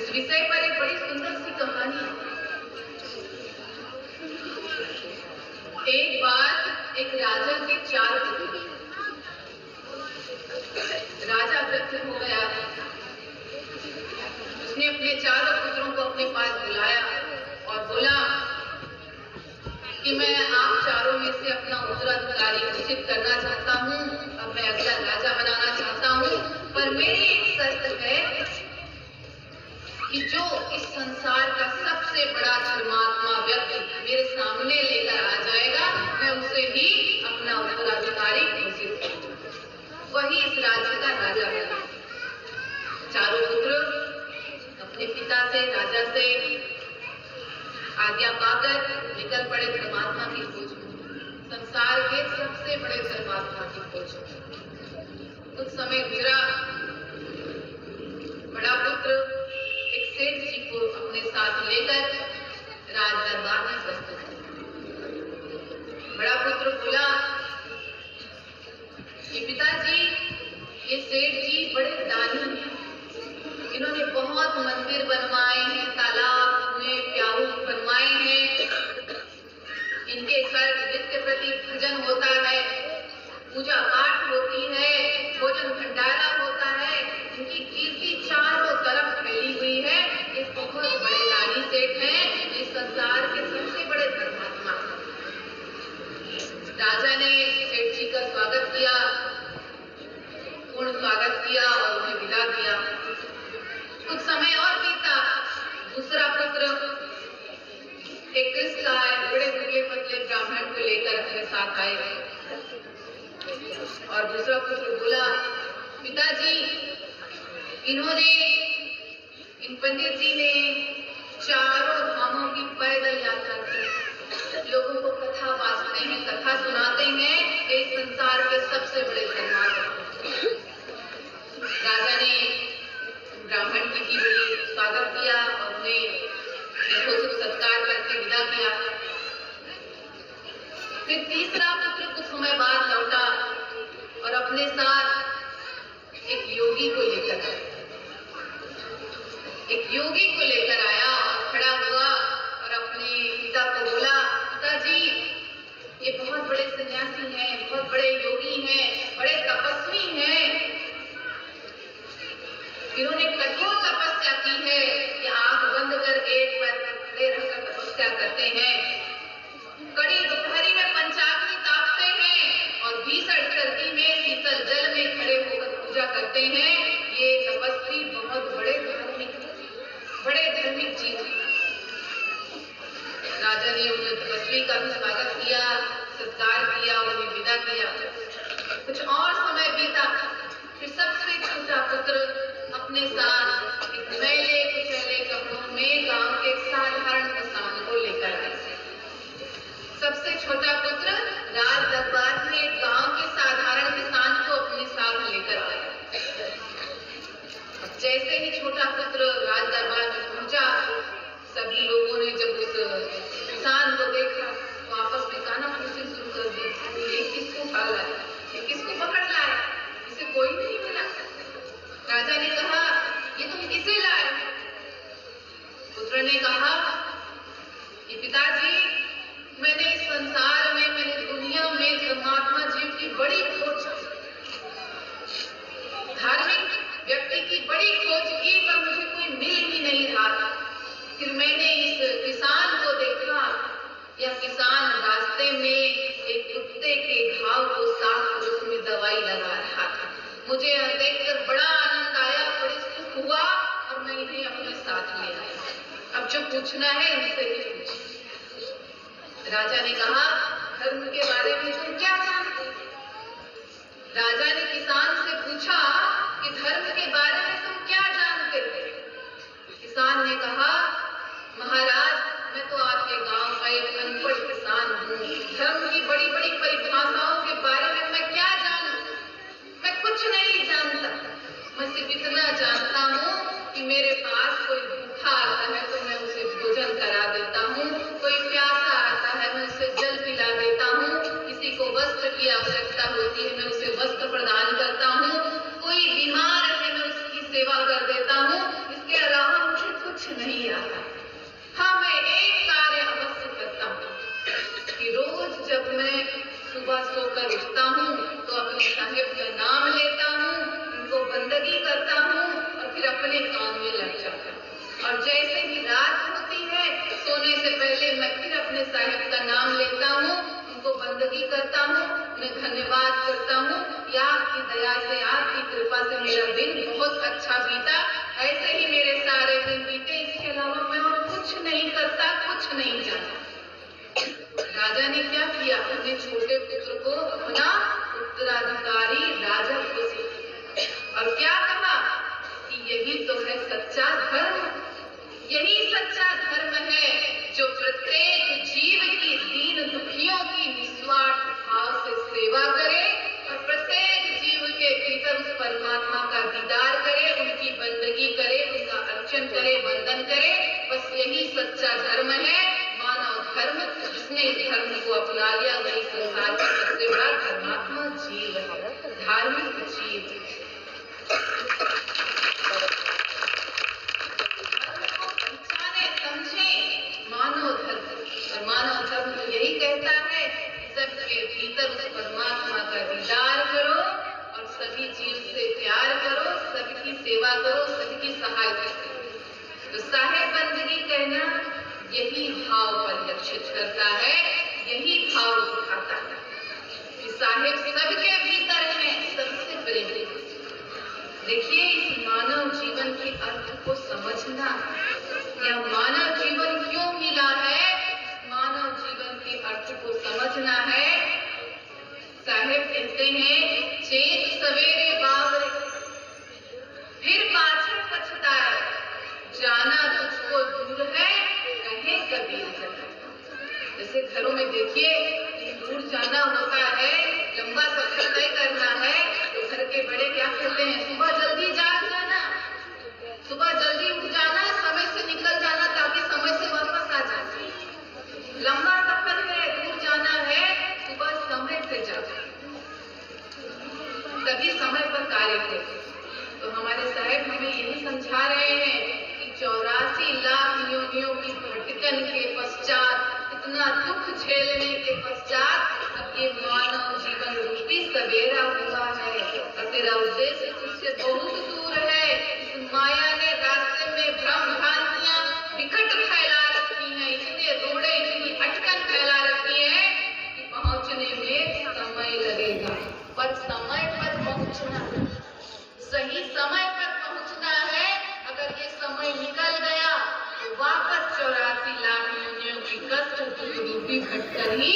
इस विषय पर एक बड़ी सुंदर सी कहानी है। एक बार एक राजा के 4 पुत्र। राजा वृद्ध हो गया। उसने अपने 4 पुत्रों को अपने पास बुलाया और बोला कि मैं आप चारों में से अपना उत्तराधिकारी घोषित करना चाहता हूँ। अब मैं अगला राजा बनाना चाहता हूँ, पर मेरी एक शर्त है कि जो इस संसार का सबसे बड़ा धर्मात्मा व्यक्ति मेरे सामने लेकर आ जाएगा, मैं उसे ही अपना उत्तराधिकारी घोषित करूंगा। वही इस राज्य का राजा बना। 4 पुत्र अपने पिता से, राजा से आज्ञा पाकर निकल पड़े धर्मात्मा की खोज में, संसार के सबसे बड़े धर्मात्मा की खोज में। कुछ समय गुजरा। बड़ा पुत्र एक सेठ जी को अपने साथ लेकर राज दरबार में प्रस्तुत हुआ। बड़ा पुत्र बोला कि पिताजी, ये सेठ जी बड़े दानी हैं। इन्होंने बहुत मंदिर बनवाए हैं, तालाब में प्याऊ बनवाए हैं। इनके घर नित्य प्रति भजन होता है, पूजा पाठ होती है, भोजन भंडारा होता है। इनकी कीर्ति चारों तरफ फैली हुई है। ये बहुत बड़े दानी सेठ हैं, इस संसार के सबसे बड़े धर्मात्मा। राजा ने सेठ जी का स्वागत किया, पूर्ण स्वागत किया और उन्हें विदा किया। कुछ समय और बीता। दूसरा पुत्र एक कृष्ण आए, बड़े दुबले पतले ब्राह्मण को लेकर अपने साथ आए और दूसरा पुत्र बोला, पिताजी, इन्होंने, इन पंडित जी ने चारों धामों की पैदल यात्रा की, लोगों को कथा बांटते हैं, कथा सुनाते हैं, इस संसार के सबसे बड़े धर्मात्मा। राजा ने ब्राह्मण जी की बड़ी स्वागत किया और उन्हें यथोचित सत्कार करके विदा किया। फिर तीसरा पुत्र कुछ समय बाद लौटा और अपने साथ एक योगी को लेकर आया और खड़ा हुआ और अपने पिता को बोला, पिताजी, ये बहुत बड़े सन्यासी हैं, बहुत बड़े योगी हैं, बड़े तपस्वी हैं। इन्होंने कठोर तपस्या की है कि आंख बंद कर एक पैर पर खड़े रहकर तपस्या करते हैं, कड़ी दोपहरी में पंचाग्नि तापते हैं और भीषण सर्दी में शीतल जल में खड़े होकर पूजा करते हैं। ये तपस्वी बहुत बड़े धार्मिक जीव। राजा ने उन तपस्वी का भी स्वागत किया, सत्कार किया और उन्हें विदा किया। कुछ और समय बीता। फिर सबसे छोटा पुत्र अपने साथ एक मैले कुचैले कपड़ों में गांव के एक साधारण किसान को लेकर आए। सबसे छोटा पुत्र राज दरबार में एक गांव के साधारण किसान को अपने साथ लेकर आया। जैसे ही छोटा पुत्र राज दरबार में पहुंचा, सभी लोगों ने जब उस किसान को देखा तो आपस में कानाफूसी शुरू कर दी। ये किसको पाला, ये किसको पकड़ लाया, इसे कोई नहीं मिला। राजा ने कहा, ये तुम किसे लाए? पुत्र ने कहा कि पिताजी, मैंने इस संसार में, मैंने दुनिया में धर्मात्मा जीव की बड़ी खोज, धार्मिक व्यक्ति की बड़ी खोज की, पर मुझे कोई मिल ही नहीं रहा। फिर मैंने इस किसान को देखा। यह किसान रास्ते में एक कुत्ते के घाव को साफ कर उसमें दवाई लगा रहा था। मुझे यह देखकर बड़ा आनंद आया, बड़ी सुख हुआ और मैं इन्हें अपने साथ ले आया। अब जो पूछना है उनसे ही पूछ। राजा ने कहा, धर्म के बारे में तुम क्या जानते हो? राजा ने किसान से पूछा कि धर्म के बारे में तुम क्या जानते हो? किसान ने कहा, महाराज, मैं तो आपके गांव का एक अनपढ़ किसान हूँ। धर्म की बड़ी बड़ी परिभाषाओं के बारे में मैं क्या जानूं? मैं कुछ नहीं जानता। मैं सिर्फ इतना जानता हूँ कि मेरे पास कोई भूखा आता है तो मैं उसे भोजन करा देता हूँ, कोई प्यासा आता है मैं उसे जल पिला देता हूँ, किसी को वस्त्र की आवश्यकता होती है मैं उसे वस्त्र प्रदान करता हूँ, कोई अपने काम में लग जाता। और जैसे ही रात होती है, सोने से पहले मैं फिर अपने साहिब का नाम लेता हूँ, उनको बंदगी करता हूँ, उन्हें धन्यवाद करता हूँ। या आपकी दया से, आपकी कृपा से मेरा दिन बहुत अच्छा बीता। ऐसे ही मेरे सारे दिन बीते, इसके अलावा मैं और कुछ नहीं करता, कुछ नहीं जानता। राजा ने क्या किया? अपने छोटे पुत्र को अपना उत्तराधिकारी राजा घोषित किया और क्या कहा कि यही तो है सच्चा धर्म। यही सच्चा धर्म है जो प्रत्येक जीव की, दीन दुखियों की निस्वार्थ भाव से सेवा करे और प्रत्येक जीव के भीतर उस परमात्मा का दीदार करे, उनकी बंदगी करे, उनका अर्चन करे, वंदन करे। बस यही सच्चा धर्म है, मानव धर्म। जिसने इस धर्म को अपना लिया वही संसार का सबसे बड़ा धर्मात्मा जीव है, धार्मिक जीव। मानव धर्म, और मानव धर्म तो यही कहता है सबके भीतर उस परमात्मा का दीदार करो और सभी जीव से प्यार करो, सबकी सेवा करो, सबकी सहायता करो। तो साहेब बंदगी कहना यही भाव परिलक्षित करता है, यही भाव दिखाता है कि साहेब सबके भीतर है, सबसे प्रेमी। देखिए, इस मानव जीवन के अर्थ को समझना, या मानव जीवन क्यों मिला है, मानव जीवन के अर्थ को समझना है। साहेब कहते हैं, चेत सवेरे बावरे फिर पाछे पछताए, जाना तुझको दूर है कहे कबीर जगह। जैसे घरों में देखिए, दूर जाना होता है, लंबा सफर तय करना है, तो घर के बड़े क्या कहते हैं, सुबह जल्दी जाग जाना, सुबह जल्दी उठ जाना, समय से निकल जाना ताकि समय से वापस आ जाए। लंबा सफर है, दूर जाना है, सुबह समय से जाना, तभी समय पर कार्य करें। तो हमारे साहेब हमें यही समझा रहे हैं कि 84 लाख योनियों की भटकन के पश्चात, इतना दुख झेलने के पश्चात अब ये मानव जीवन रूपी सवेरा हुआ है और तेरा उद्देश्य तुझसे बहुत दूर है। इस माया ने रास्ते में भ्रम भ्रांतियां विकट फैला रखी हैं, इतने रोड़े, इतनी अटकन फैला रखी है कि पहुंचने में समय लगेगा। पर समय पर पहुंचना, सही समय पर पहुंचना है। अगर ये समय निकल गया तो वापस 84 लाख योनियों की कष्ट रूपी भटकन ही